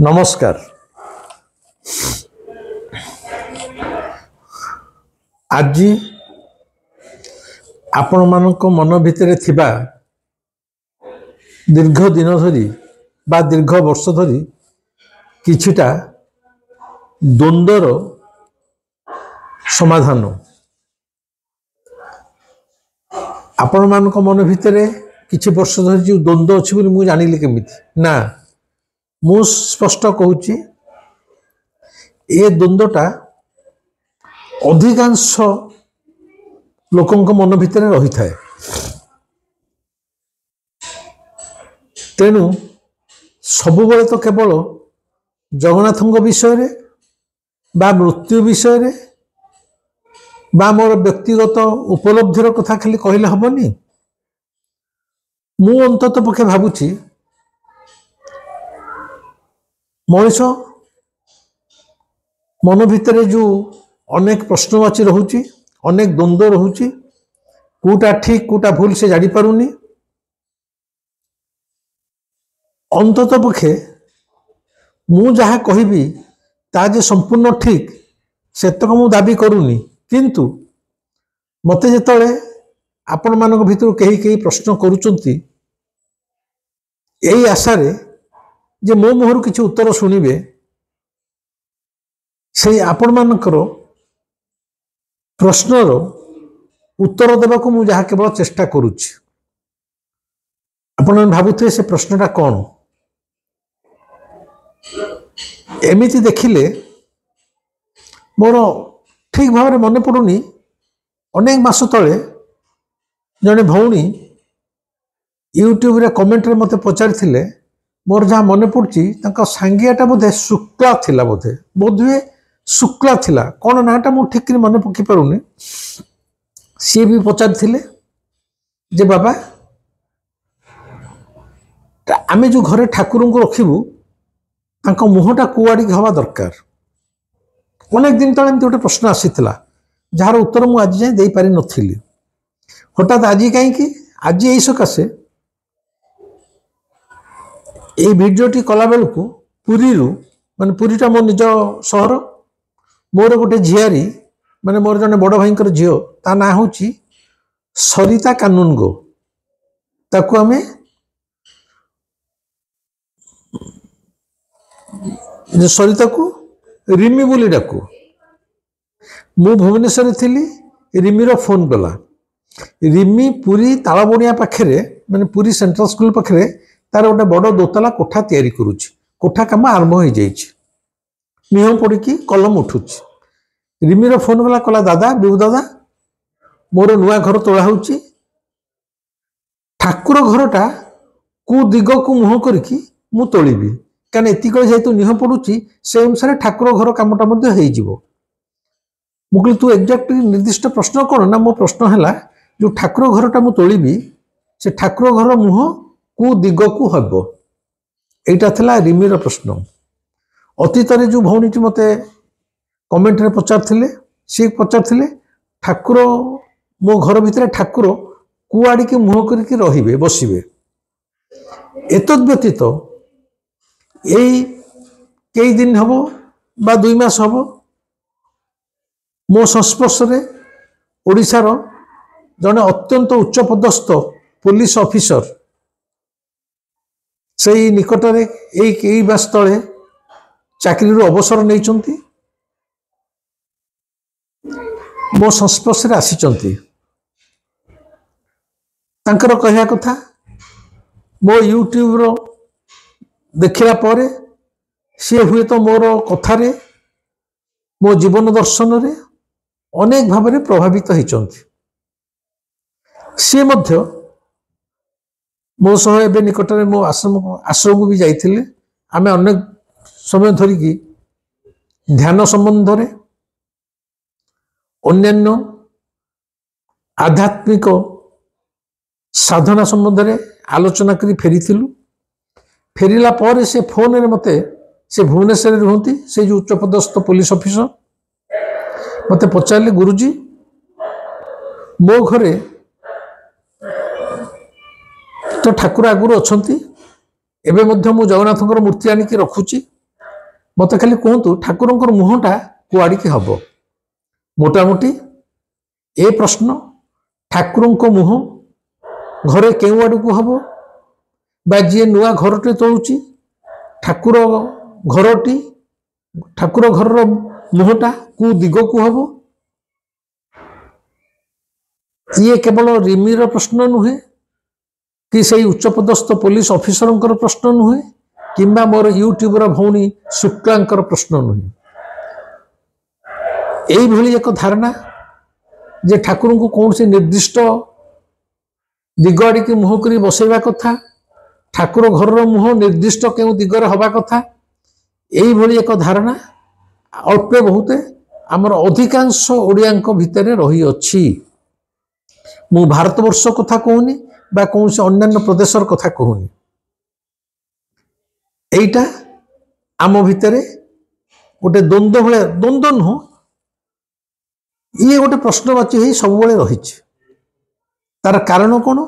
नमस्कार। आज आपण मानक मन भितर थिबा दीर्घ दिन धरी बा दीर्घ वर्ष धरी किछिटा द्वंद्वर समाधान आपण मानक मन भितर किछि वर्ष धरी जो द्वंद्व अछि बोली मु जानिली केमिति ना मु स्पष्ट कहूची ए द्वंद्वटा अधिकांश लोकंक मन भितर रही थाए। तेणु सबुबले तो केवल जगन्नाथଙ୍କ विषय बा मृत्यु विषय बा मोर व्यक्तिगत उपलब्धिर कथा खाली कहले हबनी। मु अंतत पक्षे भाबुची मनुष्य मन भितर जो अनेक प्रश्नवाची रहुची, अनेक द्वंद्व रहुची, कोटा ठीक कोटा भूल से जानी पारुनी। अंतत पक्षे मु जहा कहिबी ता जे संपूर्ण ठीक सेतक मु दाबी करूनी, किंतु मते जेतले आपण मानक भितर कहीं कहीं प्रश्न करूचंती एई आशा रे जे मो मुहरु किछि उत्तर सुनिबे से आपण मानकर प्रश्नर उत्तर देवाक मु जहा केवल चेष्टा करुछि। आपण भाबुथे से प्रश्नटा कौन एमिति देखिले मोर ठीक भाव मन पड़ुनी। अनेक मास तले जने भौणी यूट्यूब रे कमेंट रे मते पचारि थिले मोर जहाँ मन पड़ुची तांका सांगियाटा बोधे शुक्ला थिला, बोधे बोधे शुक्ला थिला, कौन नाटा मु ठीक मन पकि पारुनी। सी भी पचारि थिले जे बाबा आमे जो घरे ठाकुर को रखिबू तांका मुहटा कुआड़ी हवा दरकार। अनेक दिन तले एमती गोटे प्रश्न आसीथिला जार उत्तर मु आज जाए दे पारि नथिली। हठात आज कहीं आज यही सकाशे ये भिडियोटी कला बेलू पुरी माने पुरीटा मो निज सहर, मोर गोटे झियारी माने मोर जने बड़ भाई झील ता ना हूँ सरिता कानूनगो, ताकू आमे सरिता को रिमी बोली डाकू। मु भुवनेश्वर थी, रिमीर फोन कला। रिमी पुरी तालबणिया पाखे माने पुरी सेंट्रल स्कूल पाखे तार गोटे बड़ दोतला कोठा तैयारी करुछि। कोठा काम आरंभ हो जाइछि, निह पड़िकी कलम उठुछि। रिमीर फोन कला, कला दादा बिबू दादा मोर नुआ घर तोड़ा होछि, ठाकुर घरटा कु दिग को मुह करिकी मु तोलिबी, कारण एतिक जेहेतु निह पड़ुछि से अनुसार ठाकुर घर कामटा मध्य हो जिवो। मु कहली तू एक्जाक्टली निर्दिष्ट प्रश्न कौन ना, मो प्रश्न है जो ठाकुर घरटा मु तोलिबी से ठाकुर घर मुह कु दिग को हब, एटा थिला रिमीर प्रश्न। अतीत जो भौणी मते कमेंट रे पचारथिले सी पचारथिले ठाकुर मो घर भितर ठाकुर कुआड़ी के मुह करके रहिबे बसिबे। एतद व्यतीत एई कई दिन हबो बा 2 मास हबो मो संस्पर्श रे ओडिशार जने अत्यंत उच्च पदस्थ पुलिस ऑफिसर से निकटरे कई मास तले चाकरी अवसर नहीं मो संस्पर्श रे आसीचंती। तांकर कहया कथा मो यूट्यूब रो देखिला परे सी हुए तो मोर कथारे मो जीवन दर्शन रे अनेक भाव में प्रभावित होइचंती। सी मध्य मो सह एबे निकटरे मो आश्रम को भी जाइथिले। आमे अनेक समय धरिकी ध्यान संबंध रे अन्यान्य आध्यात्मिक साधना संबंध रे आलोचना करी फेरीथिलु। फेरिला पर से फोन रे मते से भुवनेश्वर रुहंती से जो उच्च पदस्थ पुलिस ऑफिसर मते पचारले गुरुजी मो घरे तो ठाकुर आगुर अछंती एबे मध्य मु जगन्नाथंकर मूर्ति आनिकी रखुची मत खाली कहतु ठाकुरंकर मुहटा कुआड़ी की हब मोटामोटी ए प्रश्न ठाकुरंक मुह घरे केउ आड़ को हब बा जी नुआ घरटे तोलुची ठाकुर घरटी ठाकुर घर मुहटा कु दिग को हब ये केवल रिमिर प्रश्न नुहे कि सही उच्चपदस्थ पुलिस ऑफिसर प्रश्न नुहे किंबा मोर यूट्यूबर भौणी शुक्लांकर प्रश्न नुहे यही भली एक धारणा जे ठाकुर को कौन से निर्दिष्ट दिग आड़ की मुह कर बसैवा कथा ठाकुर घर मुह निर्दिष्ट क्यों दिगरे हवा कथा यही भली एक धारणा अल्पे बहुते आमर अधिकांश ओडिया भितर रही अछि मु भारतवर्ष कथा कहूनी बा कौन से अन्य प्रदेशर कथा कहूनी एटा आम भितर गोटे द्वंद्व भाया द्वंद्व नुह ये गोटे प्रश्नवाची हो सब रही तार कारण कौन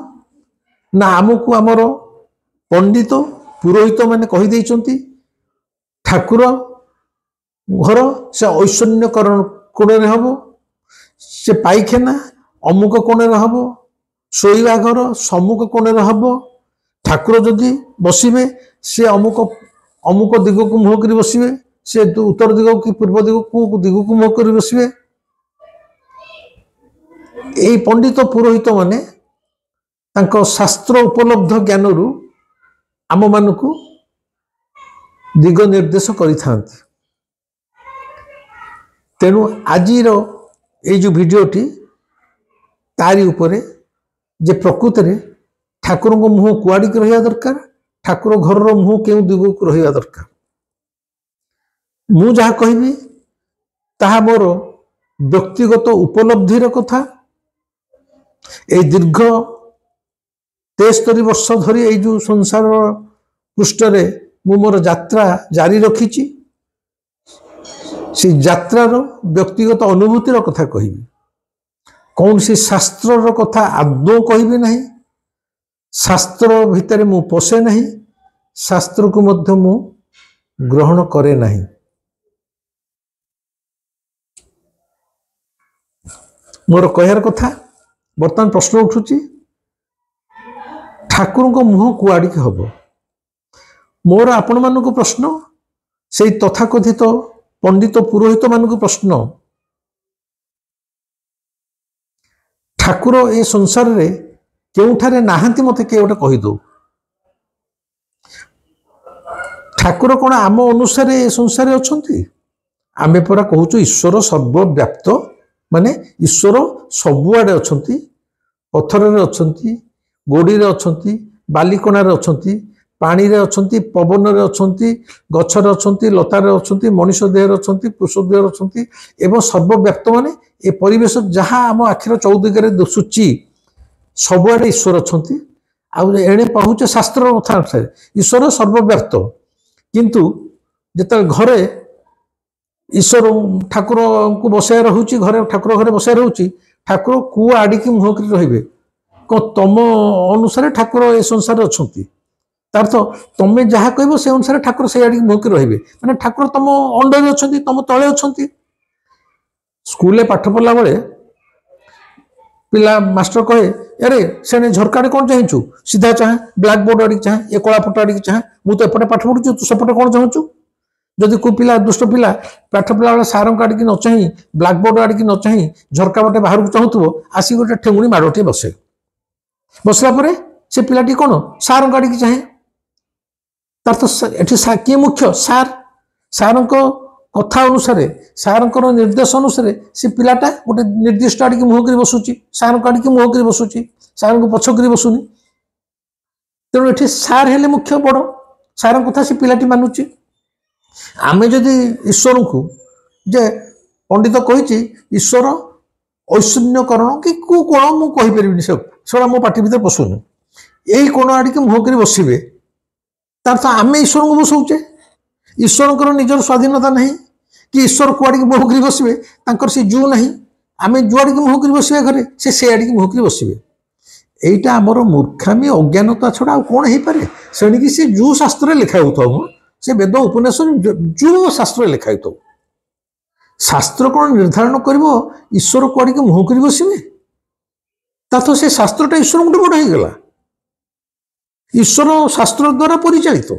ना आमको आमर पंडित पुरोहित मैंने कहीदे ठाकुर घर से ऐश्वर्यकरण कोण हम से पाइखाना अमुक कोण हम शोवा घर सम्मुख कोण हम ठाकुर जदि बसवे सी अमुक अमुक दिग को मुह कर बसवे सी उत्तर दिग कि पूर्व दिग को मुह कर बसवे यही पंडित पुरोहित माने तांको शास्त्र उपलब्ध ज्ञान रु आम मानकु दिग निर्देश करिथांती तेणु आजिर ये जो भिडियोटी तारी उपरे जे प्रकृत में ठाकुर मुह कुआड़ी की रहा दरकार ठाकुर घर मुह क्यों दिग को रहा दरकार मु जहा कहबी ताहा मोर व्यक्तिगत उपलब्धिर कथा ए दीर्घ 73 वर्ष धरी ये जो संसार पृष्ठरे मु मोर यात्रा जारी रखी से यात्रार व्यक्तिगत अनुभूतिर कथा कहबी कौन सी शास्त्र कथा आदौ कहबी नहीं शास्त्र भितर मु पशे नहीं शास्त्र को मध्य मु ग्रहण करे नहीं मोर कहर कथा बर्तमान प्रश्न उठुची ठाकुर को मुह कुआड़ी की हब मोर आपण मानक प्रश्न से तथाकथित पंडित पुरोहित मानक प्रश्न ठाकुर ए संसार रे केउठारे नाहांती मते के गोटे कहीदो ठाकुर कौन आम अनुसार ए संसार अछंती आमे परा कहूचु ईश्वर सर्वव्याप्त माने ईश्वर सबुआडे अछंती पत्थर रे अछंती गोड़ी रे अछंती बालिकोना रे अछंती पानी रे अछंती पवन रे अछंती गछ रे अछंती लता रे अछंती मनुष्य देह रे अछंती पुरुष देह रे अछंती एवं सर्वव्याप्त माने ए परिवेश जहाँ आम आखिर चौदिगरे दिशुची सबुआडे ईश्वर अछंती आउ एणे पहुँचे शास्त्र कथा अनुसार ईश्वर सर्वव्याप्त किंतु जेते घरे ईश्वर ठाकुर को बसाय रहूची घरे ठाकुर घरे बसाय रहूची ठाकुर कु आड़िकी मुह कर रहिबे को तम अनुसार ठाकुर ए संसार अछंती तार्थ तमे जहाँ कहबो से अनुसार ठाकुर से आड़िकी मुह कर रहिबे माने ठाकुर तम अंडर अछंती तम तळे अछंती स्कूल पाठ पढ़ला बेले पिला मास्टर कहे अरे से झरकाड़े कौन चाहूँ सीधा चाहे ब्लैक बोर्ड आड़िक चाहे ये कला पट आड़िक चाहे मुझे तो एपटे पाठ पढ़ुचु तू सेपटे कौन चाहूँ जदि कोई पिला दुष्ट पिला पाठ पढ़ला बेले सार आड़िक न चाह ब्लैक बोर्ड आड़िक न चाह झरका बटे बाहर को चाहूब आसिक गोटे ठेंगुणी माड़टे बसे बसला से पिलाटी कौन सार आड़िक चाहे तार तो ये किए मुख्य सार कथा अनुसार सार निर्देश अनुसार से पिलाटा गोटे निर्दिष्ट आड़िक मुह कर बसुची सार आड़िक मुह कर बसुची सार को पछ कर बसुनी तेणु ये सार हेले मुख्य बड़ सार कथा से पिलाटी मानुची आमे जदि ईश्वर को जे पंडित कही ईश्वर ऐश्वर्यकरण कि कु कोण मु कहि परिबिनी सेटा मो पार्टी भीतर पशुनी यही कोण आड़िक मुह कर बसवे तार तो आमे ईश्वर को बसौचे ईश्वर निजर स्वाधीनता नहीं कि ईश्वर कुआड़ की मुह कर बसवे से जू नहीं आम जुआड़ की मुह कर बसवे घरे से आड़ की मुह कर बसवे এইটা আমার মূর্খামি অজ্ঞানতা ছড়া আর কোণ হইপারে সেণিকি সে জু শাস্ত্রে লেখা হউথাও সে বেদ উপন্যাস জু শাস্ত্রে লেখা হইথাও শাস্ত্র কোণ নির্ধারণ করব ঈশ্বর কুয়াড়িকে মুহ করে বসবে তা তো সে শাস্ত্রটা ঈশ্বর গোটে বড় হয়ে গলা ঈশ্বর শাস্ত্র দ্বারা পরিচালিত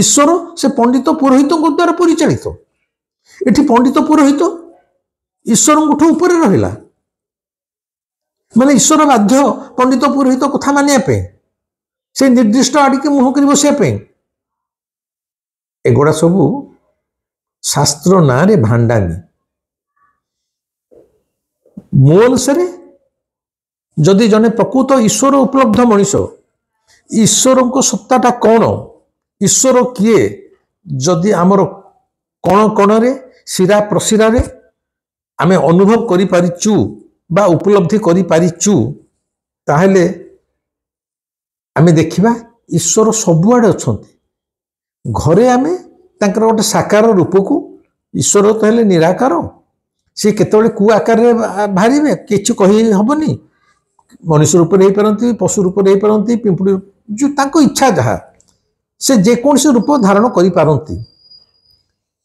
ঈশ্বর সে পণ্ডিত পুরোহিত দ্বারা পরিচালিত এটি পণ্ডিত পুরোহিত ঈশ্বর উপরে রহিলা মানে ঈশ্বর বাধ্য পণ্ডিত পুরোহিত কথা মানিয়া সে নির্দিষ্ট আড়িকে মুহ করে বসিয়া এগুড়া সবু শাস্ত্র নাঁরে ভাণ্ডামি ମୋ ଅନୁସାରେ ଯଦି ଜଣେ ପ୍ରକୃତ ଈଶ୍ୱର ଉପଲବ୍ଧ ମଣିଷ ଈଶ୍ୱରଙ୍କ ସତ୍ତାଟା କ'ଣ ଈଶ୍ୱର କିଏ ଯଦି ଆମର କଣ କଣରେ ଶିରା ପ୍ରଶିରାରେ ଆମେ ଅନୁଭବ କରିପାରିଛୁ ବା ଉପଲବ୍ଧି କରିପାରିଛୁ ତାହେଲେ ଆମେ ଦେଖିବା ଈଶ୍ୱର ସବୁଆଡ଼େ ଅଛନ୍ତି ଘରେ ଆମେ ତାଙ୍କର ଗୋଟେ ସାକାର ରୂପକୁ ଈଶ୍ୱର ତ ହେଲେ ନିରାକାର ସେ କେତେବେଳେ କୋଉ ଆକାରରେ ବାହାରିବେ କିଛି କହି ହବନି ମଣିଷ ରୂପରେ ହେଇପାରନ୍ତି ପଶୁ ରୂପରେ ହେଇପାରନ୍ତି ପିମ୍ପୁଡ଼ି ଯୋଉ ତାଙ୍କ ଇଚ୍ଛା ଯାହା ସେ ଯେକୌଣସି ରୂପ ଧାରଣ କରିପାରନ୍ତି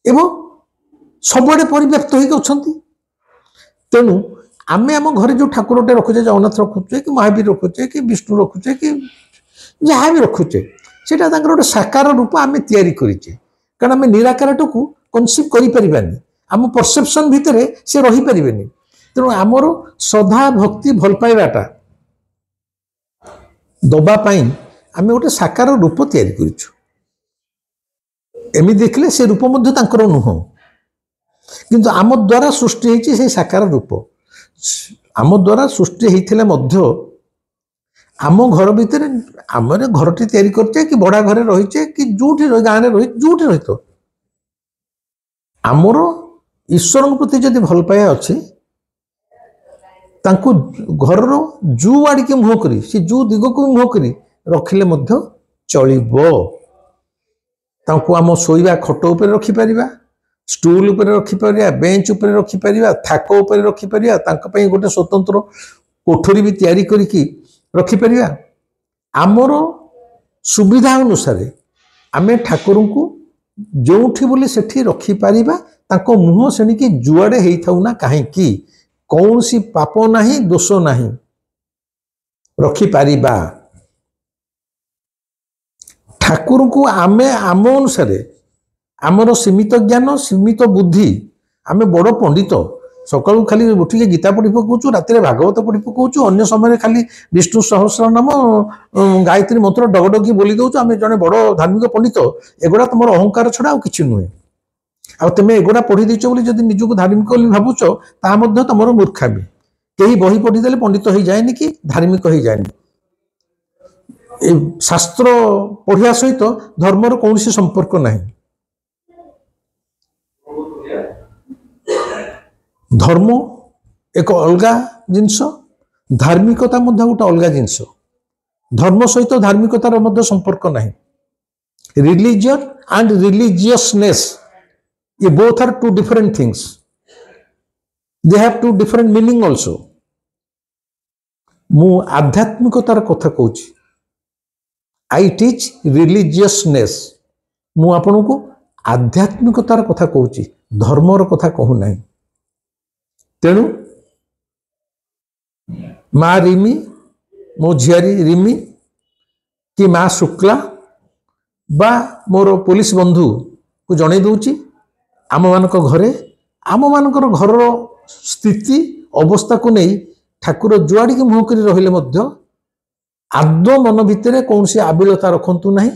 ଏବଂ ସବୁଆଡ଼େ ପରିବ୍ୟାପ୍ତ ହେଇକି ଅଛନ୍ତି ତେଣୁ ଆମେ ଆମ ଘରେ ଯୋଉ ଠାକୁରଟେ ରଖୁଛେ ଜଗନ୍ନାଥ ରଖୁଛେ କି ମହାବୀର ରଖୁଛେ କି ବିଷ୍ଣୁ ରଖୁଛେ କି ଯାହା ବି ରଖୁଛେ ସେଟା ତାଙ୍କର ଗୋଟେ ସାକାର ରୂପ ଆମେ ତିଆରି କରିଛେ କାରଣ ଆମେ ନିରାକାରଟାକୁ କନସିଭ୍ କରିପାରିବାନି ଆମ ପରସେପସନ୍ ଭିତରେ ସେ ରହିପାରିବେନି ତେଣୁ ଆମର ଶ୍ରଦ୍ଧା ଭକ୍ତି ଭଲ ପାଇବାଟା ଦବା ପାଇଁ ଆମେ ଗୋଟେ ସାକାର ରୂପ ତିଆରି କରିଛୁ ଏମିତି ଦେଖିଲେ ସେ ରୂପ ମଧ୍ୟ ତାଙ୍କର ନୁହଁ କିନ୍ତୁ ଆମ ଦ୍ୱାରା ସୃଷ୍ଟି ହେଇଛି ସେଇ ସାକାର ରୂପ ଆମ ଦ୍ୱାରା ସୃଷ୍ଟି ହେଇଥିଲେ ମଧ୍ୟ ଆମ ଘର ଭିତରେ ଆମର ଘରଟି ତିଆରି କରିଛେ କି ଭଡ଼ା ଘରେ ରହିଛେ କି ଯୋଉଠି ଗାଁରେ ରହି ଯୋଉଠି ରହିଥ ଆମର ଈଶ୍ୱରଙ୍କ ପ୍ରତି ଯଦି ଭଲ ପାଇବା ଅଛି ତାଙ୍କୁ ଘରର ଯୋଉ ଆଡ଼ିକି ମୁହଁ କରି ସେ ଯୋଉ ଦିଗକୁ ମୁହଁ କରି ରଖିଲେ ମଧ୍ୟ ଚଳିବ ତାଙ୍କୁ ଆମ ଶୋଇବା ଖଟ ଉପରେ ରଖିପାରିବା ଷ୍ଟୁଲ ଉପରେ ରଖିପାରିବା ବେଞ୍ଚ ଉପରେ ରଖିପାରିବା ଥାକ ଉପରେ ରଖିପାରିବା ତାଙ୍କ ପାଇଁ ଗୋଟେ ସ୍ୱତନ୍ତ୍ର କୋଠରୀ ବି ତିଆରି କରିକି ରଖିପାରିବା ଆମର ସୁବିଧା ଅନୁସାରେ ଆମେ ଠାକୁରଙ୍କୁ ଯୋଉଠି ବୋଲି ସେଠି ରଖିପାରିବା ତାଙ୍କ ମୁହଁ ସେଣିକି ଯୁଆଡ଼େ ହେଇଥାଉ ନା କାହିଁକି କୌଣସି ପାପ ନାହିଁ ଦୋଷ ନାହିଁ ରଖିପାରିବା ଠାକୁରଙ୍କୁ ଆମେ ଆମ ଅନୁସାରେ ଆମର ସୀମିତ ଜ୍ଞାନ ସୀମିତ ବୁଦ୍ଧି ଆମେ ବଡ଼ ପଣ୍ଡିତ ସକାଳୁ ଖାଲି ଉଠିକି ଗୀତା ପଢ଼ି ପକାଉଛୁ ରାତିରେ ଭାଗବତ ପଢ଼ି ପକାଉଛୁ ଅନ୍ୟ ସମୟରେ ଖାଲି ବିଷ୍ଣୁ ସହସ୍ରନାମ ଗାୟତ୍ରୀ ମନ୍ତ୍ର ଡଗଡଗି ବୋଲି ଦେଉଛୁ ଆମେ ଜଣେ ବଡ଼ ଧାର୍ମିକ ପଣ୍ଡିତ ଏଗୁଡ଼ା ତୁମର ଅହଙ୍କାର ଛଡ଼ା ଆଉ କିଛି ନୁହେଁ ଆଉ ତୁମେ ଏଗୁଡ଼ା ପଢ଼ି ଦେଇଛ ବୋଲି ଯଦି ନିଜକୁ ଧାର୍ମିକ ବୋଲି ଭାବୁଛ ତାହା ମଧ୍ୟ ତୁମର ମୂର୍ଖାମି କେହି ବହି ପଢ଼ିଦେଲେ ପଣ୍ଡିତ ହେଇଯାଏନି କି ଧାର୍ମିକ ହେଇଯାଏନି ଏ ଶାସ୍ତ୍ର ପଢ଼ିବା ସହିତ ଧର୍ମର କୌଣସି ସମ୍ପର୍କ ନାହିଁ ଧର୍ମ ଏକ ଅଲଗା ଜିନିଷ ଧାର୍ମିକତା ମଧ୍ୟ ଗୋଟେ ଅଲଗା ଜିନିଷ ଧର୍ମ ସହିତ ଧାର୍ମିକତାର ମଧ୍ୟ ସମ୍ପର୍କ ନାହିଁ ରିଲିଜିୟନ ଆଣ୍ଡ ରିଲିଜିୟସନେସ୍ ये both are two different things they have two different meaning also मु आध्यात्मिकतार कथा कहूची आई टीच रिलीजियसनेस मु आपन को आध्यात्मिकतार कथा कहूची धर्मर कथा कहू नहीं तेणु माँ रिमी मो झियारी रिमी कि माँ शुक्ला बा मोर पुलिस बंधु को जणे दूची आम मानक घरे आम मानकर घर स्थिति अवस्था को नहीं ठाकुर जुआड़ी की मुह कर रहिले मध्य आदौ मन भितर कौन सी आबिलता रखंतु नहीं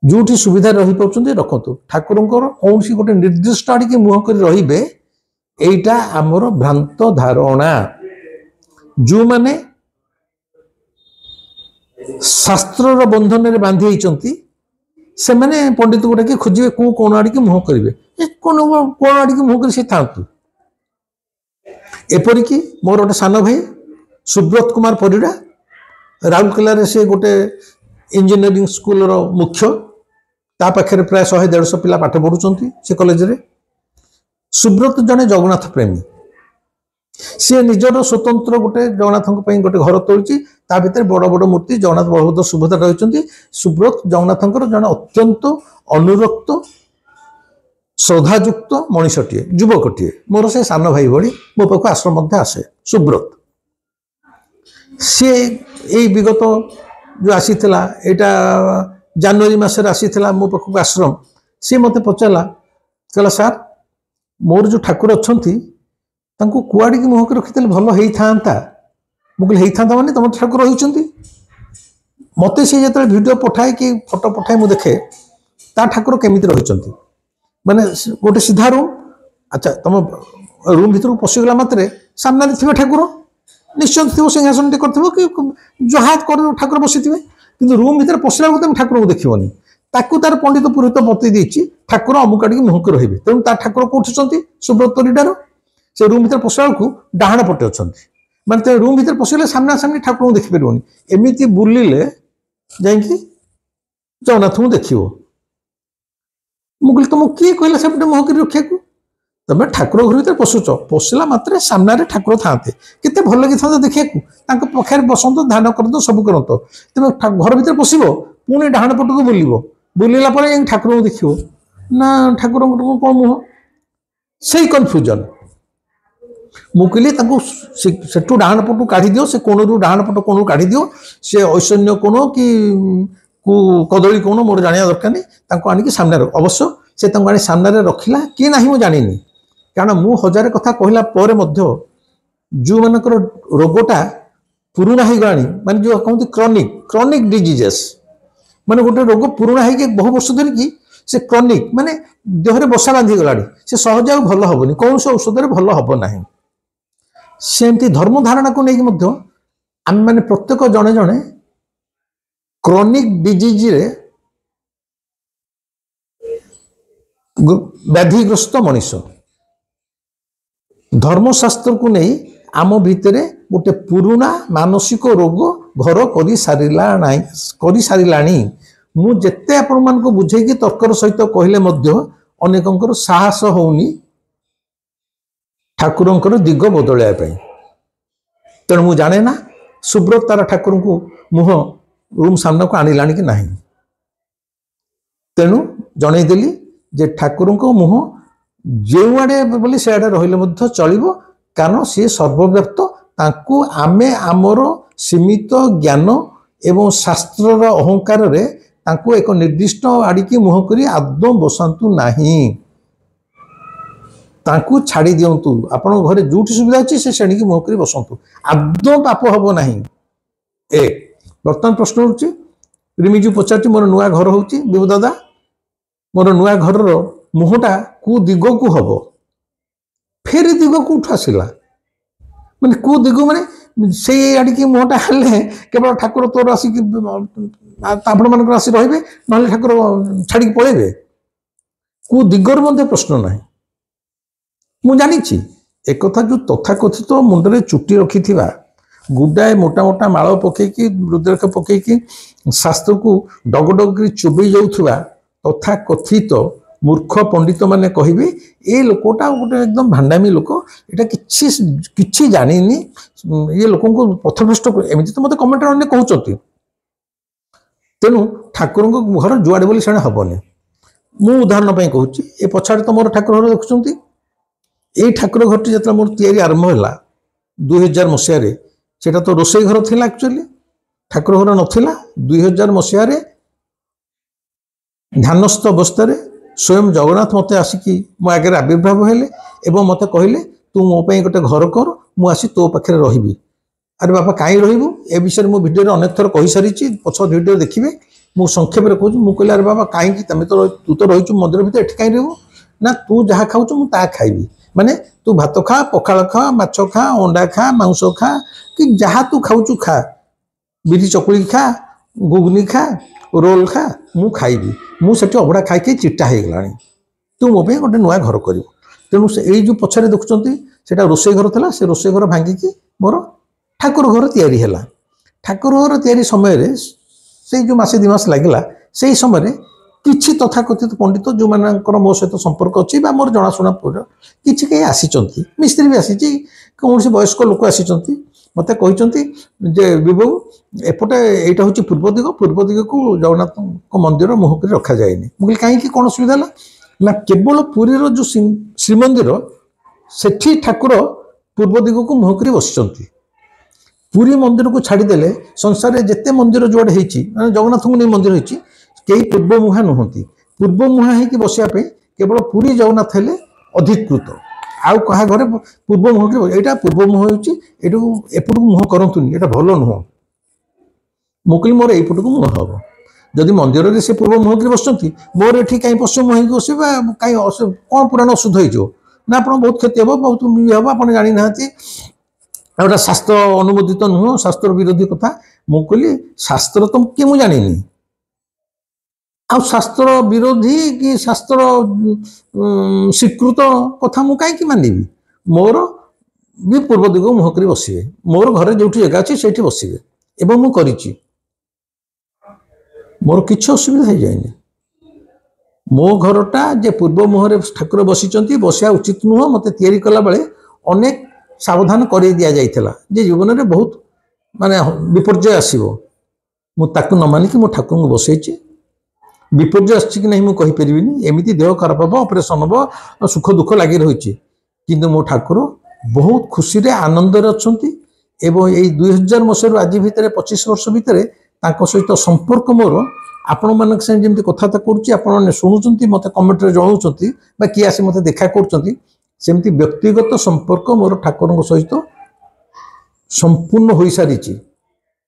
जोठी सुविधा रही पाउछन्ते रखंतु ठाकुरंकर कौन सी गोटे निर्दिष्ट आड़ी की मुह कर रहिबे एइटा आमर भ्रांत धारणा जो माने शास्त्र बंधन रे बांधी होइचंती से मैंने पंडित गुड़ा के खोजे कौन आड़ की मुह करेंगे कौन आड़ की मुह कर सी था एपरिक मोर गोटे सान भाई सुब्रत कुमार परिड़ा राउरकेला से गोटे इंजीनियरिंग स्कूल रो मुख्य ता पाखे प्राय 100-150 पिला पाठ पढ़ुं से कॉलेज रे सुब्रत जड़े जगन्नाथ प्रेमी सी निजर स्वतंत्र गोटे जगन्नाथ गोटे घर तोड़ी ता भर बड़ बड़ मूर्ति जगन्नाथ बलभद्र सुभद्रा रही। सुब्रत जगन्नाथ जन अत्यंत अनुरक्त श्रद्धायुक्त मनीषटीए युवकटीए मोर से सान भाई भाई मो पाख आश्रम आसे सुब्रत सी यही विगत जो आसीला यहाँ जनवरी मसर आसीला मो पाख आश्रम सी मत पचारा कहला सार मोर जो ठाकुर अच्छा कुआड़ी मुह के रखी भल होता मुझे होता माने तुम ठाकुर होती मत सी जो वीडियो पठाए कि फोटो पठाए मुझे देखे ता ठाकुर केमी रही माने गोटे सीधा रूम अच्छा तुम रूम भर पशिगला मात्रे सामने थे ठाकुर निश्चय थी सिंहासन कर जहाँ कर ठाकुर बसी थे कि रूम भर पशिला तुम ठाकुर को देखनी ताकू तार पंडित पुरोहित बतई देती ठाकुर अमुक आड़े मुहक रे तेणु तार ठाकुर कौट सुब्रत परिडार से रूम भर पशिला बेलू डाण पटे अच्छा मानते रूम भर पशिले सामना सामने ठाकुर को देखिपारे एमती बुलिले जा जगन्नाथ को देख मुझे तुम किए कहला सेपटे मुहक रखा तुम ठाकुर घर भर पशुच पशिला मात्रे सामने ठाकुर था केते भल लगी था देखा पाखे बसत ध्यान कर सब कर तुम घर भर पशब पुणी डाण पटक बुलला ठाकुर को देख ना ठाकुर कौन मुह से कन्फ्यूजन मुझे सेठू डाण पटू काढ़ी दियो से कोण डाण पट कोण काढ़ी दियो से ऐश्वर्य कोण कि कदली कोण मोर जाना दरकार नहीं आनिक सामने अवश्य से आनी सामने रखिला कि ना मुझे जानी कारण मु हजार कथा कहला जो मानकर रोगटा पुराणा हो गला माने जो कहते क्रॉनिक डिजीजेस माने गोटे रोग पुराणा हो बहु वर्ष धरिकी से क्रॉनिक माने देहरे बसा बांधी गला से सहज आ भल हेनी कौन से औषध भल हम ना सेमती धर्म धारणा को लेकिन आम मैंने प्रत्येक जड़े जड़े क्रॉनिक डिजीज रे व्याधिग्रस्त मनीष धर्मशास्त्र को नहीं आम भितर गोटे पुराणा मानसिक रोग घर कर सारा मुझे आपण मान को बुझे कि तर्कर सहित कहले अनेक साहस होनी ठाकुर दिग बदलिया तेणु मु जाने ना सुब्रत तार ठाकुर को मुह रूम सामना को आनिला कि ना तेणु जनईदेली जे ठाकुर को मुह जो आड़े बोली से आड़े रही चलो कारण सी सर्वव्याप्त तांकु आमे आमर सीमित ज्ञान एवं शास्त्र अहंकार रे तांकु एक निर्दिष्ट आड़िकी मुह करी आदौ बसातु नाही तांकु छाड़ी दियंतु आपण घरे जोटी सुविधा अच्छी से श्रेणी की मुह करी बसंतु आदौ पाप हम ना बर्तमान प्रश्न होची रिमिजू पचार मोर नुआ घर होची बिबू दादा मोर नुआ घर मुहटा कु दिग को हम फेरी दिग कौट आसला माने कु दिग माने से आड़िकी मुहटा हेले केवल ठाकुर तोर आसिक आपण मान आसी रे ना ठाकुर छाड़ी पलैबे कु दिगर मध्य प्रश्न ना मु जानी एक कथा जो तथाकथित मुंडरे चुटी रखी गुडाए मोटा मोटा माल पकईकी रुद्राक्ष पकईकी शास्त्र को डगडग चोबई जाऊा तथा कथित मूर्ख पंडित माने कहिबे ए लोकटा गोटे एकदम भांडामी लोक एटा किछि जानी ये लोक को पथभ्रष्ट एमती तो मत कमेंट अने कहउचती तेणु ठाकुर घर जुआड़े बोली से हेनी मु उदाहरण पे कहूँ ए पछाड़ तो मोर ठाकुर घर देखुं ये ठाकुर घरटी जो मोर तैयारी आरंभ है 2000 मसीह सेटा तो रोसई घर थी एक्चुअली ठाकुर घर नाला 2000 मसीह ध्यानस्थ अवस्था स्वयं जगन्नाथ मत आसिकी मो आगे आविर्भाव हेले एवं मत कहले तू मो गोटे घर कर मु आसी तो पाखे रही अरे बापा कहीं रही ए विषय मो भिडियो अनेक थर कही सारी पछ भिडियो देखिए मु संक्षेप में कहूँ मुझे कहले अरे बाबा कहीं तुम तो तू तो रही मंदिर भर एटी कहीं रहू ना तू जहाँ खाऊ मुझे खाइबी माने तू भात खा पखाल खा माछ खा अंडा खा मांस खा कि जहाँ तू खाऊ खा बिरी चकुली खा घुगनी खा रोल खा मु खाइबी मुझे अबड़ा खाई चिट्टा हो गला तू मो गोटे नुआ घर कर तेणु से जो पछरे देखुं से रोसई घर था से रोसई घर भांगिकी मोर ठाकुर घर तैयारी है ठाकुर घर तैयारी समय से जो मासे 2 मास लगे से समय किछि तथाकथित पंडित जो मानकर मो सहित संपर्क अच्छी मोर जनाशुना किछि कहीं आसी मिस्त्री भी आसी कौन से वयस्क लोक आसी मत कहते जे विभु एपटे यहाँ हूँ पूर्व दिग को जगन्नाथ मंदिर मुह कर रखा जाए मुझे कहीं कौन असुविधा ना केवल पुरीर जो श्रीमंदिर सेठी ठाकुर पूर्व दिग को मुह कर बस पुरी मंदिर को छाड़देले संसार में जिते मंदिर जोड़े जगन्नाथ को नहीं मंदिर होती कई पूर्व मुहा नुहति पूर्व मुहा हो बसापी केवल पुरी जगन्नाथ हेले अधिकृत आउ कहा घरे पूर्व मुह यहाँ पूर्व मुह होपटू मुह करतुनि ये भल नुह मुझे मोर यपट को मुह हम जदि मंदिर में से पूर्व मुह कर बस मोर ये कहीं पश्चिम मुह हो बस कहीं कौन पुराण अशुद्ध हो ना आप बहुत क्षति हम बहुत हम आप जानी ना गोटा शास्त्र अनुमोदित नुह शास्त्र विरोधी कथा मु कहली शास्त्र तो किए मुझे जानी आ शास्त्र विरोधी कि शास्त्र स्वीकृत कथा मु कहीं मानवि मोर भी पूर्व दिग मुह कर बसवे मोर घर जो जगह अच्छी से बसवे एवं मु करिछि मोर किसी असुविधा हो जाए मो घरटा जे पूर्व मुहर ठाकुर बसी बसिया उचित नुह मत तैयारी कला बेले अनेक सावधान कर दि जाइथिला जे जीवन में बहुत माने विपर्जय आसीबो मु ताकु न मानिकी मो ठाकुर को बसैछि विपर्जय आछि कि नहीं मु कहि परिबिनी एमिति देह खराब हम ऑपरेशन हम सुख दुख लगी रही किंतु मो ठाकुर बहुत खुशी रे आनंद रे अछंती एवं यही 2000 मसीह आज भितर 25 वर्ष भितर सहित संपर्क मोर आपण मानक संगे जमी कथबार्ता करुच्ची आपण शुणुंट मत कमेंट जनाऊँच किए आसी मत देखा करमती व्यक्तिगत संपर्क मोर ठाकुर सहित संपूर्ण हो सारी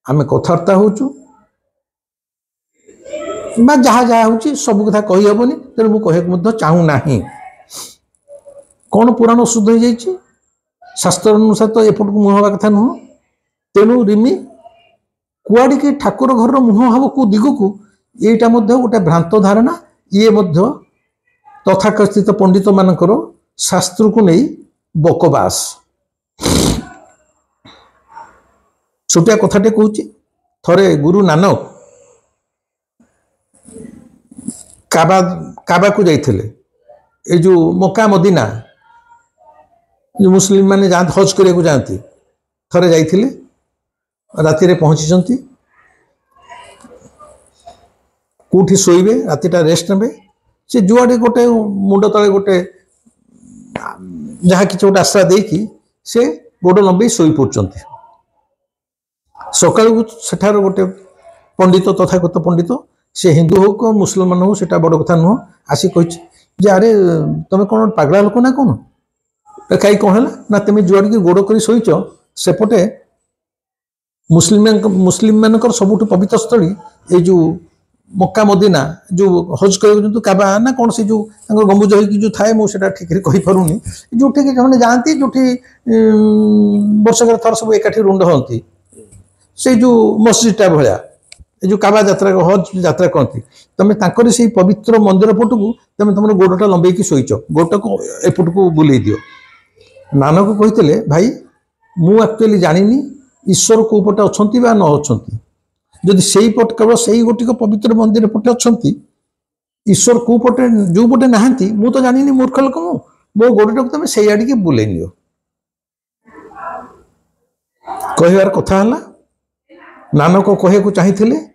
आम कथबार्ता होचु जहाँ जहाँ हो सब कथा कही हेनी तेणु मुझे चाहू ना कौन पुराण शुद्ध हो जाइए शास्त्र अनुसार तो एपट को मुह हवा कथा नुह तेणु रिमी कुआड़ी के ठाकुर घर मुह हम कौ दिग को यहाँ गोटे भ्रांत धारणा ये तथाकथित पंडित मानकर शास्त्र को नहीं बकवास छोटिया कथाटे कहूँ थरे गुरु नानक काबा को जाइए ये जो मक्का मदीना जो मुस्लिम माने जाते हज करने को जाती थरे जाइए राति रे पहुँची कौटी शोबे रातिटा रेस्ट ने से जुआड़े गोटे मुंड तले गोटे जहाँ कि गोटे आश्रा देकी से गोड़ लंबे शोई पड़ते सका सेठार गोटे पंडित तथागत पंडित से हिंदू हो कि मुसलमान हो सेटा बड़ कथा नुह आसी कही अरे तुम कौन पागला लोक ना कौन कहीं कौन है ना तुम जुआड़ की गोड़ कर शोच सेपटे मुस्लिम मानकर सबुठ पवित्र स्थली ये जो मक्का मदीना जो हज कर काबा ना कौन से जो गंबुज हो जो थाए मुझे ठीक कही पारूनी जो जाती जो वर्षक थर सब एकाठी रुंड हमें से जो मस्जिदटा भाया जो काबा यात्रा हज यात्रा कहती तुम तक से पवित्र मंदिर पट को तुम तुम गोड़टा लंबे शोच गोड़ को एपट को बुले दियो नानक कहते भाई मु एक्चुअली जानी ईश्वर को पटे अच्छा न अच्छा जदि से पट केवल से गोटिक पवित्र मंदिर पटे अच्छा ईश्वर को पटे जो पटे नहांती मु तो जानी मूर्ख लोक मो गोड़टा को तुम से आड़िके बुले नियो कहबार कथा है नानक कहू चाहिए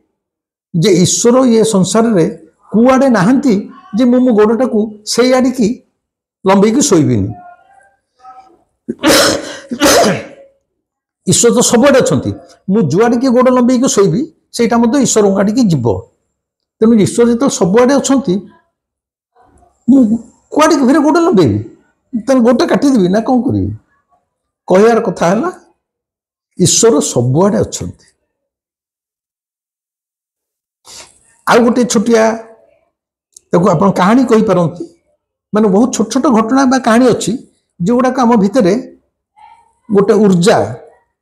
जे ईश्वर ये संसार रे कुआड़े नहांती जे मो गोड़टा को से आड़िकी लंबे शोबीनी ईश्वर तो सबुआड़े अच्छा मु जुआड़ी के गोड़ लंबे शोबी से ईश्वर आड़िकी जीव तेणु ईश्वर जो सबुआड़े अच्छा कुआड़ी फिर गोड़ लंबेबी तेल गोटे काटिदेवी ना कौन करी कहबार कथा है ईश्वर सबुआड़े अच्छा आउ गोटे छोटिया आप कहानी कहींपारती माने बहुत छोट छोट घटना कहानी अच्छी जो गुड़ाक आम भितर गोटे ऊर्जा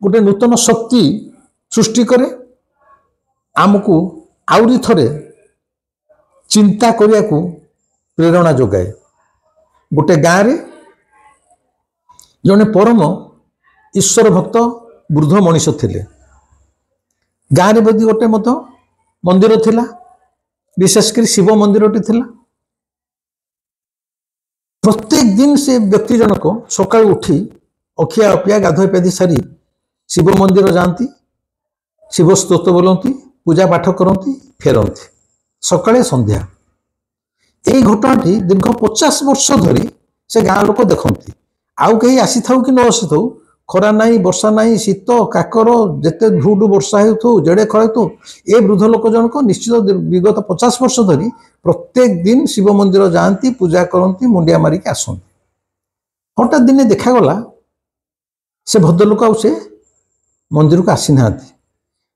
गोटे नूतन शक्ति सृष्टि करे आमको आउरी थरे चिंता करने को प्रेरणा जोगाए गोटे गाँव में जड़े परम ईश्वर भक्त वृद्ध मनीष थे गाँव में बदी गोटे मत मंदिर थिला विशेषकर शिव मंदिरटी थिला। प्रत्येक दिन से व्यक्ति जनक सकाळु उठी अखिया अपिया गाधोई पेदी सारी शिव मंदिर जाती, शिव स्तोत्र बोलती, पूजा पाठ करती, फेरती सकाळे संध्या। यही घटनाटी दीर्घ 50 वर्ष धरी से गाँ लोक देखती। आउ कहीं आसी था कि न आसी था, खरा नाई वर्षा नाई शीत काकर जिते ढूढू वर्षा हो जेड़े खरा हो, ये वृद्ध लोक जनक निश्चित विगत 50 वर्ष धरी प्रत्येक दिन शिव मंदिर जाती, पूजा करती, मुंडिया मारिक आसती। हठात दिने देखागला से भद्रलोक आउ से मंदिर को आसी ना।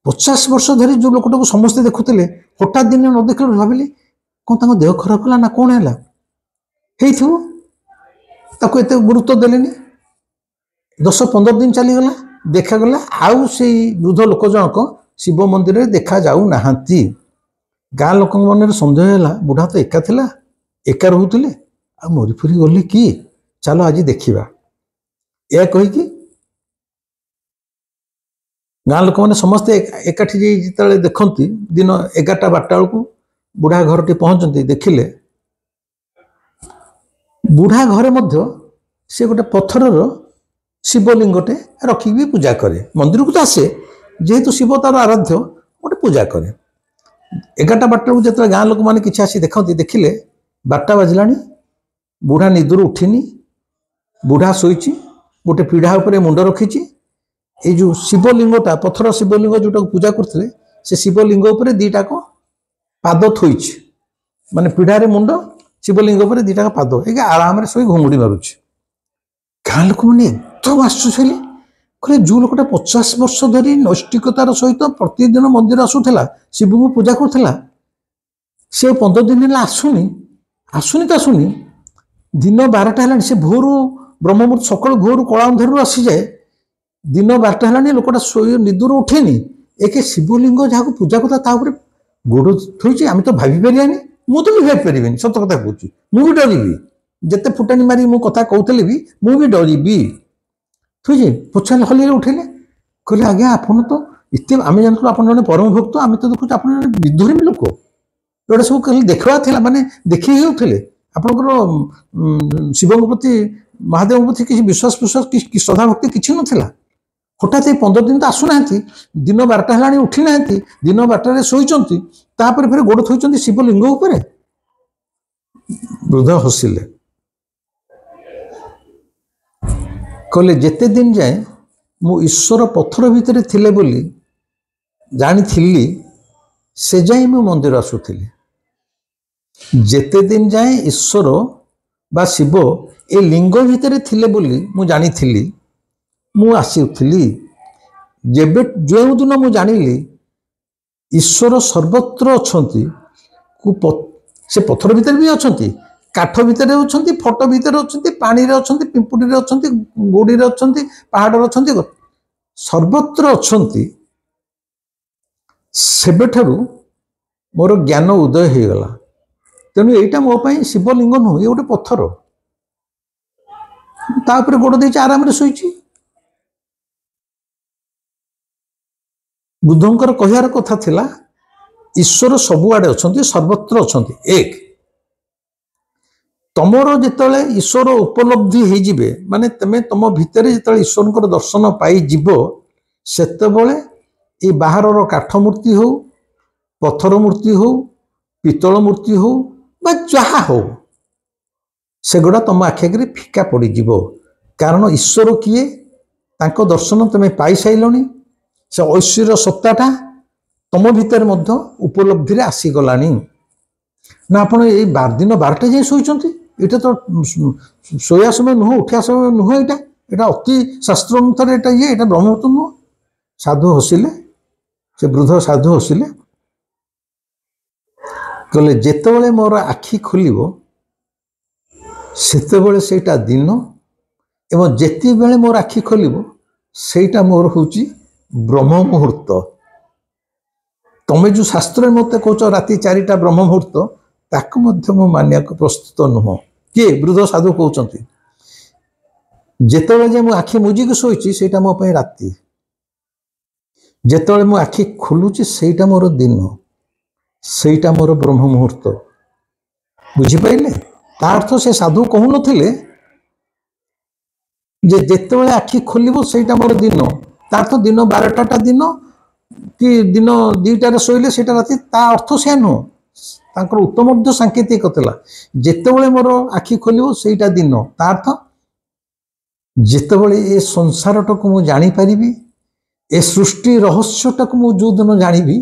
50 वर्ष धरी जो लोकटा को समस्ते देखुले हठात दिने न देख भाविले कौन तक देह खराब है ना कौन है एत गुरुत्व देलेनी। 10-15 दिन चलीगला देखागला आउ से वृद्ध लोक जनक शिव मंदिर देखा जाऊ नाहांती। गाँ लोक मन सन्देह है बुढ़ा तो एका थिला, एका रोते आ मरीफरी गली कि चलो आज देखा यह कहीकि गाँ लोक मैंने समस्ते एकाठी जो देखती दिन 11-12 बेलू बुढ़ा घर टी पहुँचती देखिले बुढ़ा घरे मध्य से गोटे पत्थरर शिवलिंगटे रखिक भी पूजा करे। मंदिर को तो आसे जेहेतु शिव तार आराध्य गोटे पूजा करे। 11-12 बेलू जो गाँ लोक मैंने किसी आसी देखती देखिले 12टा बाजिला बुढ़ा निदर उठिनी, बुढ़ा शोची गोटे पीढ़ा उपर मुंड रखी ये जो शिवलिंगटा पत्थर शिवलिंग जोटा पूजा करते से शिवलिंग उपर दीटाक पाद थोइछ माने पीढ़ारे मुंड शिवलिंग उपर दीटाक पाद ये आराम से घुंगुड़ी मारुच। गाँ लोक मैंने एकदम आश्चर्य कहे जो लोकटा 50 वर्ष धरी नैष्टिकतार सहित प्रतिदिन मंदिर आसूला शिव को पूजा करूला से 15 दिन आसुनी आसुनी तो आसुनी दिन 12टा है से भोर ब्रह्म मुहूर्त सकाल भोर कला अंधारू आसी जाए दिन 12टा है लोकटा शोई निदर उठेनी एक शिवलिंग जहाँ पूजा करता गोड़ थोड़ी आम तो भाभी पारानी मु तो भी भाई पारि सत कथा कहूँ मुझे डरबी जिते फुटानी मारी मो कथा कहते भी मुझे डरबी थी पचारे हल उठेले कहले आज्ञा आपन तो इतने आम जानू आप परम भक्त आम तो देखो आप विधुरी लोक एटा सब कह देखा माने देखी होते आपंकर शिव प्रति महादेव प्रति किसी विश्वास कि श्रद्धा भक्ति किसी नाला हठात 15 दिन तो आसुना दिन 12टा है उठी ना दिन 12टारे शोचती फिर गोड़ थोड़ी शिवलिंग उपर वृद्ध हसिले कहले जेते दिन जाए मु ईश्वर पत्थर भितर थिले बोली जानी से जाए मु मंदिर आसुली जेते दिन जाए ईश्वर बा शिव ए लिंग भितर थिले बोली मु जानी मु आसुली जेबे जो दिन मु जानिली ईश्वर सर्वत्र अछंती से पत्थर भितर भी अछंती काठ भितर अछंती फटो भितर अछंती पानी रे अछंती पिंपुड़ी रे अछंती गोड़ी रे अछंती पहाड़ रे अछंती सर्वत्र अछंती सेबेठारु मोर ज्ञान उदय हो गला तेणु यहीटा मो पाई शिवलिंग नुह ये गोटे पत्थर तापर गोड़ दे आराम से शोची बुद्धंकर कहियार कथा थिला ईश्वर सबुआडे अछंती सर्वत्र अछंती एक तमर जिते ईश्वर उपलब्धि हो जिबे माने तमे तम भितर जिते ईश्वर दर्शन पाई जीव सेते बळे ए बाहरर काठ मूर्ति हो पत्थर मूर्ति हो पितल मूर्ति हो बा जहा हो सेगुड़ा तुम आखिरे फिका पड़ जीव कारण ईश्वर किए तांको दर्शन तुम पाई साइलनी से ऐश्वर्य सत्ताटा तुम भितर मध्य उपलब्धि रे आसीगलानी ना आपण ये दिन 12टा जाए शोचती ये तो शोया समय नुह उठा समय नुह यहाँ अति शास्त्र अनुसार ये ब्रह्ममुहूर्त नुह साधु हसिले से वृद्ध साधु हसिले कहले जेतेबेले मोर आखि खोलिबो सेतेबेले सेटा दिन एवं जेते बेले मोर आखि खोलिबो सेटा मोर होची ब्रह्म मुहूर्त तमे जो शास्त्र मत कौच राति 4टा ब्रह्म मुहूर्त ताकू मध्य मो मानिया को प्रस्तुत नुह किए वृद्ध साधु कहते जेतेबेले जे मो आखि मुजिक शोची सेटा मो पई राति जेतेबेले मो आखि खोलुची सेटा मोर दिन ସେଇଟା ମୋର ବ୍ରହ୍ମ ମୁହୂର୍ତ୍ତ। ବୁଝିପାରିଲେ? ତା ଅର୍ଥ ସେ ସାଧୁ କହୁନଥିଲେ ଯେ ଯେତେବେଳେ ଆଖି ଖୋଲିବ ସେଇଟା ମୋର ଦିନ, ତା ଅର୍ଥ ଦିନ 12ଟା ଦିନ କି ଦିନ 2ଟାରେ ଶୋଇଲେ ସେଇଟା ରାତି, ତା ଅର୍ଥ ସେ ନୁହଁ। ତାଙ୍କର ଉତ୍ତମ ମଧ୍ୟ ସାଙ୍କେତିକ ଥିଲା, ଯେତେବେଳେ ମୋର ଆଖି ଖୋଲିବ ସେଇଟା ଦିନ, ତା ଅର୍ଥ ଯେତେବେଳେ ଏ ସଂସାରଟାକୁ ମୁଁ ଜାଣିପାରିବି, ଏ ସୃଷ୍ଟି ରହସ୍ୟଟାକୁ ମୁଁ ଯେଉଁଦିନ ଜାଣିବି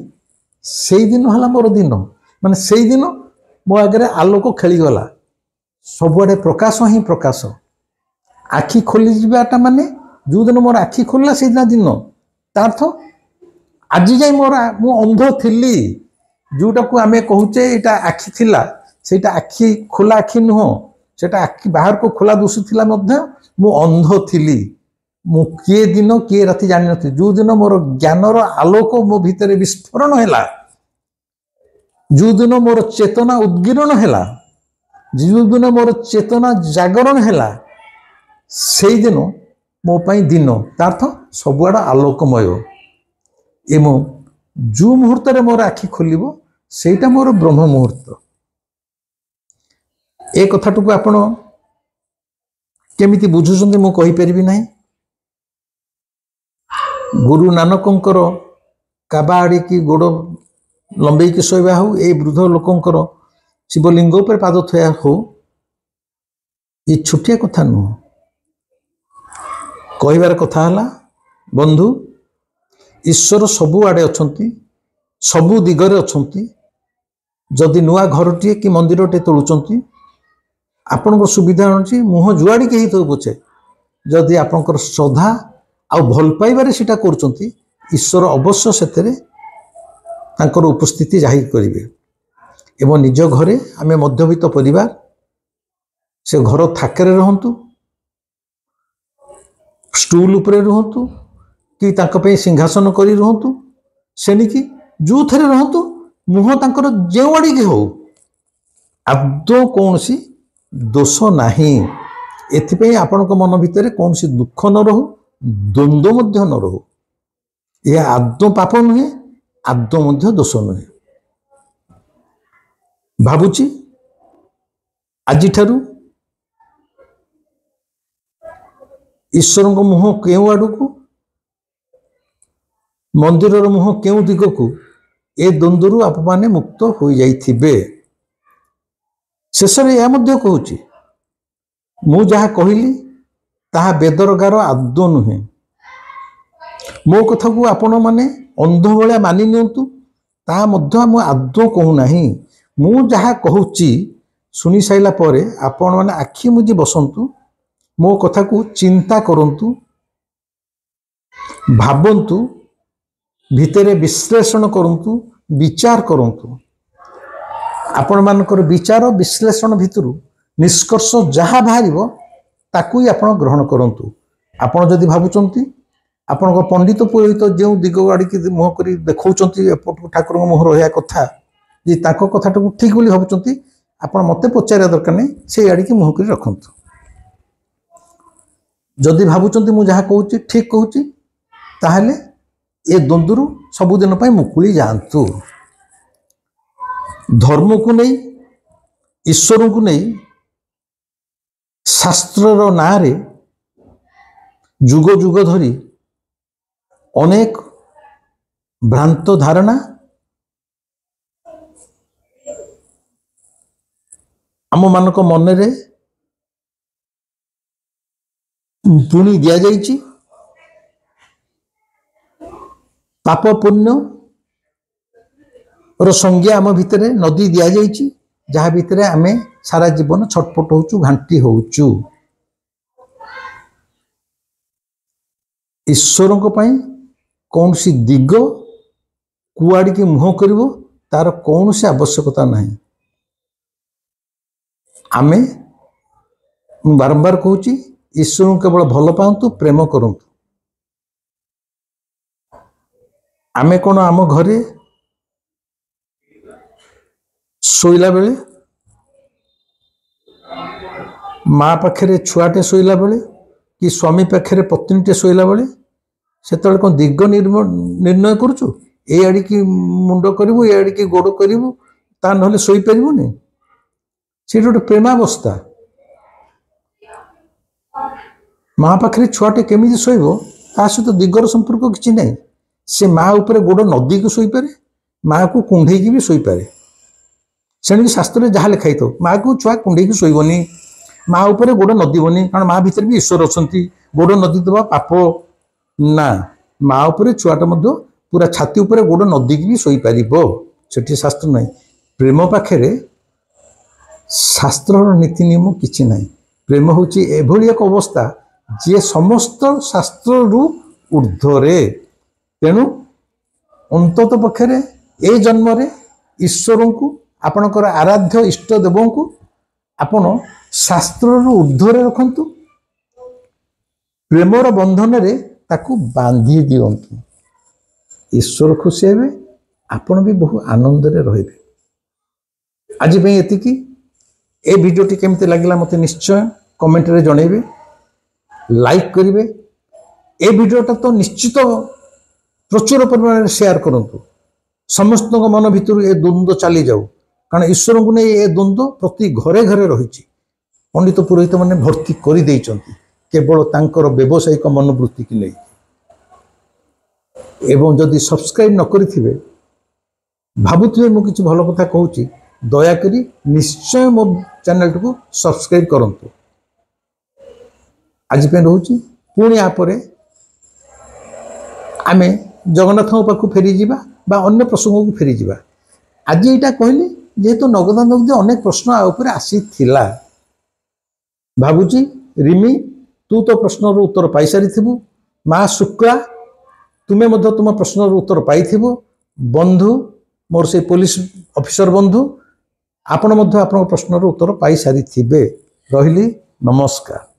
ସେଇଦିନ ହେଲା ମୋର ଦିନ। ମାନେ ସେଇଦିନ ମୋ ଆଗରେ ଆଲୋକ ଖେଳିଗଲା, ସବୁଆଡ଼େ ପ୍ରକାଶ ହିଁ ପ୍ରକାଶ। ଆଖି ଖୋଲିଯିବାଟା ମାନେ ଯେଉଁଦିନ ମୋର ଆଖି ଖୋଲିଲା ସେଇଦିନ ଦିନ, ତା ଅର୍ଥ ଆଜି ଯାଇ ମୁଁ ଅନ୍ଧ ଥିଲି, ଯେଉଁଟାକୁ ଆମେ କହୁଛେ ଏଇଟା ଆଖି ଥିଲା, ସେଇଟା ଆଖି ଖୋଲା ଆଖି ନୁହଁ, ସେଇଟା ଆଖି ବାହାରକୁ ଖୋଲା ଦିଶୁଥିଲା ମଧ୍ୟ ମୁଁ ଅନ୍ଧ ଥିଲି। ମୁଁ କିଏ ଦିନ କିଏ ରାତି ଜାଣିନଥିଲି। ଯେଉଁଦିନ ମୋର ଜ୍ଞାନର ଆଲୋକ ମୋ ଭିତରେ ବିସ୍ଫୋରଣ ହେଲା, ଯେଉଁଦିନ ମୋର ଚେତନା ଉଦ୍ଗୀରଣ ହେଲା, ଯେଉଁଦିନ ମୋର ଚେତନା ଜାଗରଣ ହେଲା, ସେଇଦିନ ମୋ ପାଇଁ ଦିନ, ତା ଅର୍ଥ ସବୁଆଡ଼ ଆଲୋକମୟ। ଏବଂ ଯେଉଁ ମୁହୂର୍ତ୍ତରେ ମୋର ଆଖି ଖୋଲିବ ସେଇଟା ମୋର ବ୍ରହ୍ମ ମୁହୂର୍ତ୍ତ। ଏ କଥାଟିକୁ ଆପଣ କେମିତି ବୁଝୁଛନ୍ତି ମୁଁ କହିପାରିବି ନାହିଁ। ଗୁରୁ ନାନକଙ୍କର କାବା ଆଡ଼ିକି ଗୋଡ଼ ଲମ୍ବେଇକି ଶୋଇବା ହଉ, ଏଇ ବୃଦ୍ଧ ଲୋକଙ୍କର ଶିବଲିଙ୍ଗ ଉପରେ ପାଦ ଥୋଇବା ହଉ, ଏ ଛୋଟିଆ କଥା ନୁହଁ। କହିବାର କଥା ହେଲା, ବନ୍ଧୁ ଈଶ୍ୱର ସବୁଆଡ଼େ ଅଛନ୍ତି, ସବୁ ଦିଗରେ ଅଛନ୍ତି। ଯଦି ନୂଆ ଘରଟିଏ କି ମନ୍ଦିରଟେ ତୋଳୁଛନ୍ତି, ଆପଣଙ୍କର ସୁବିଧା ଅଛି, ମୁହଁ ଯୁଆଡ଼ିକି ହେଇଥିବ ପଛେ, ଯଦି ଆପଣଙ୍କର ଶ୍ରଦ୍ଧା ଆଉ ଭଲ ପାଇବାରେ ସେଟା କରୁଛନ୍ତି, ଈଶ୍ୱର ଅବଶ୍ୟ ସେଥିରେ ତାଙ୍କର ଉପସ୍ଥିତି ଜାହିର କରିବେ। ଏବଂ ନିଜ ଘରେ ଆମେ ମଧ୍ୟବିତ୍ତ ପରିବାର, ସେ ଘର ଥାକରେ ରୁହନ୍ତୁ, ଷ୍ଟୁଲ ଉପରେ ରୁହନ୍ତୁ, କି ତାଙ୍କ ପାଇଁ ସିଂହାସନ କରି ରୁହନ୍ତୁ, ସେଣିକି ଯେଉଁଥିରେ ରୁହନ୍ତୁ, ମୁହଁ ତାଙ୍କର ଯେଉଁଆଡ଼ିକି ହଉ, ଆଦୌ କୌଣସି ଦୋଷ ନାହିଁ। ଏଥିପାଇଁ ଆପଣଙ୍କ ମନ ଭିତରେ କୌଣସି ଦୁଃଖ ନ ରହୁ, ଦ୍ୱନ୍ଦ୍ୱ ମଧ୍ୟ ନ ରହୁ। ଏହା ଆଦୌ ପାପ ନୁହେଁ, ଆଦୌ ମଧ୍ୟ ଦୋଷ ନୁହେଁ। ଭାବୁଛି ଆଜିଠାରୁ ଈଶ୍ୱରଙ୍କ ମୁହଁ କେଉଁ ଆଡ଼କୁ, ମନ୍ଦିରର ମୁହଁ କେଉଁ ଦିଗକୁ, ଏ ଦ୍ୱନ୍ଦ୍ୱରୁ ଆପଣମାନେ ମୁକ୍ତ ହୋଇଯାଇଥିବେ। ଶେଷରେ ଏହା ମଧ୍ୟ କହୁଛି, ମୁଁ ଯାହା କହିଲି ତାହା ବେଦର ଗାର ଆଦୌ ନୁହେଁ। ମୋ କଥାକୁ ଆପଣମାନେ ଅନ୍ଧ ଭଳିଆ ମାନି ନିଅନ୍ତୁ, ତାହା ମଧ୍ୟ ମୁଁ ଆଦୌ କହୁନାହିଁ। ମୁଁ ଯାହା କହୁଛି ଶୁଣି ସାରିଲା ପରେ ଆପଣମାନେ ଆଖି ମୁଜି ବସନ୍ତୁ, ମୋ କଥାକୁ ଚିନ୍ତା କରନ୍ତୁ, ଭାବନ୍ତୁ, ଭିତରେ ବିଶ୍ଳେଷଣ କରନ୍ତୁ, ବିଚାର କରନ୍ତୁ। ଆପଣମାନଙ୍କର ବିଚାର ବିଶ୍ଳେଷଣ ଭିତରୁ ନିଷ୍କର୍ଷ ଯାହା ବାହାରିବ ତାକୁ ହିଁ ଆପଣ ଗ୍ରହଣ କରନ୍ତୁ। ଆପଣ ଯଦି ଭାବୁଛନ୍ତି ଆପଣଙ୍କ ପଣ୍ଡିତ ପୁରୋହିତ ଯେଉଁ ଦିଗ ଆଡ଼ିକି ମୁହଁ କରି ଦେଖାଉଛନ୍ତି, ଏପଟକୁ ଠାକୁରଙ୍କ ମୁହଁ ରହିବା କଥା, ଯେ ତାଙ୍କ କଥାଟାକୁ ଠିକ୍ ବୋଲି ଭାବୁଛନ୍ତି, ଆପଣ ମୋତେ ପଚାରିବା ଦରକାର ନାହିଁ, ସେଇ ଆଡ଼ିକି ମୁହଁ କରି ରଖନ୍ତୁ। ଯଦି ଭାବୁଛନ୍ତି ମୁଁ ଯାହା କହୁଛି ଠିକ୍ କହୁଛି, ତାହେଲେ ଏ ଦ୍ୱନ୍ଦ୍ୱରୁ ସବୁଦିନ ପାଇଁ ମୁକୁଳି ଯାଆନ୍ତୁ। ଧର୍ମକୁ ନେଇ, ଈଶ୍ୱରଙ୍କୁ ନେଇ ଶାସ୍ତ୍ରର ନାଁରେ ଯୁଗ ଯୁଗ ଧରି ଅନେକ ଭ୍ରାନ୍ତ ଧାରଣା ଆମମାନଙ୍କ ମନରେ ବୁଣି ଦିଆଯାଇଛି। ପାପ ପୁଣ୍ୟର ସଂଜ୍ଞା ଆମ ଭିତରେ ନଦୀ ଦିଆଯାଇଛି, ଯାହା ଭିତରେ ଆମେ ସାରା ଜୀବନ ଛଟପଟ ହଉଛୁ, ଘାଣ୍ଟି ହଉଛୁ। ଈଶ୍ୱରଙ୍କ ପାଇଁ କୌଣସି ଦିଗ କୁଆଡ଼ିକି ମୁହଁ କରିବ ତାର କୌଣସି ଆବଶ୍ୟକତା ନାହିଁ। ଆମେ, ମୁଁ ବାରମ୍ବାର କହୁଛି, ଈଶ୍ୱରଙ୍କୁ କେବଳ ଭଲ ପାଆନ୍ତୁ, ପ୍ରେମ କରନ୍ତୁ। ଆମେ କ'ଣ ଆମ ଘରେ ଶୋଇଲା ବେଳେ, ମା ପାଖରେ ଛୁଆଟେ ଶୋଇଲା ବେଳେ, କି ସ୍ୱାମୀ ପାଖରେ ପତ୍ନୀଟେ ଶୋଇଲା ବେଳେ, ସେତେବେଳେ କ'ଣ ଦିଗ ନିର୍ଣ୍ଣୟ କରୁଛୁ? ए आड़िकी मुंड करू ए आड़िकी गोड़ करू ता ना शोपारूनी से गोटे प्रेमावस्था माँ पाखे छुआटे केमी शोब ता सहित दिगर संपर्क किसी ना से माँ उपर गोड़ नदी को शोपे माँ को कुंडे भी शोपे से शास्त्र जहाँ लिखाई था माँ को छुआ कुंडे शोबनी माँ उपर गोड़ नदीबनी कारण माँ भीतर भी ईश्वर अच्छा गोड़ नदी देवा पाप ना माँ उपर छुआटा पूरा छाती उपर गोड़ नदी भी शोपार से शास्त्र ना प्रेम पाखे शास्त्र नीति नियम किसी ना प्रेम हूँ एभली एक अवस्था जी समस्त शास्त्र ऊर्ध्वरे तेणु अंतत पक्षे ए जन्म ईश्वर को आपणकर आराध्य इष्ट देव को आपण शास्त्र ऊर्ध्वरे रखंतु प्रेमर बंधन रे ताकू बांधी दियंतु ईश्वर खुशी हे आपण भी बहु आनंद रे रहिबे। आज पे एतिकी ए वीडियोटी केमती लगिला मते निश्चय कमेंट रे जणेबे लाइक करिवे ए वीडियोटा तो निश्चित प्रचुर परिमाण में शेयर करंतु समस्त मन भितर ए द्वंद्व चली जाऊ कारण ईश्वर को नहीं ए द्वंद्व प्रति घरे घरे रही पंडित पुरोहित मैंने भर्ती कर केवल तांकर व्यावसायिक मनोवृत्ति की नहीं एवं जदि सब्सक्राइब न करिथिबे भाबुथिबे मु किछि भलो कथा कहूची दयाकरी निश्चय मो चैनल को सब्सक्राइब करंतु। आज पे रहूची पुणी आपरे आमे जगन्नाथ पाखु फेरी जिबा बा अन्य प्रसंग को फेरी जिबा। आज एटा कहली जेहेतु नगदानगदी अनेक प्रश्न आ ऊपर आसी थिला भाबुची रिमी तू तो प्रश्नर उत्तर पाई सारी थिबु माँ शुक्ला तुमे मध्य तुम प्रश्नर उत्तर पाई थिबु बंधु मोर से पुलिस ऑफिसर बंधु आपण मध्य आपण प्रश्नर उत्तर पाई सारी थिबे। रहिली नमस्कार।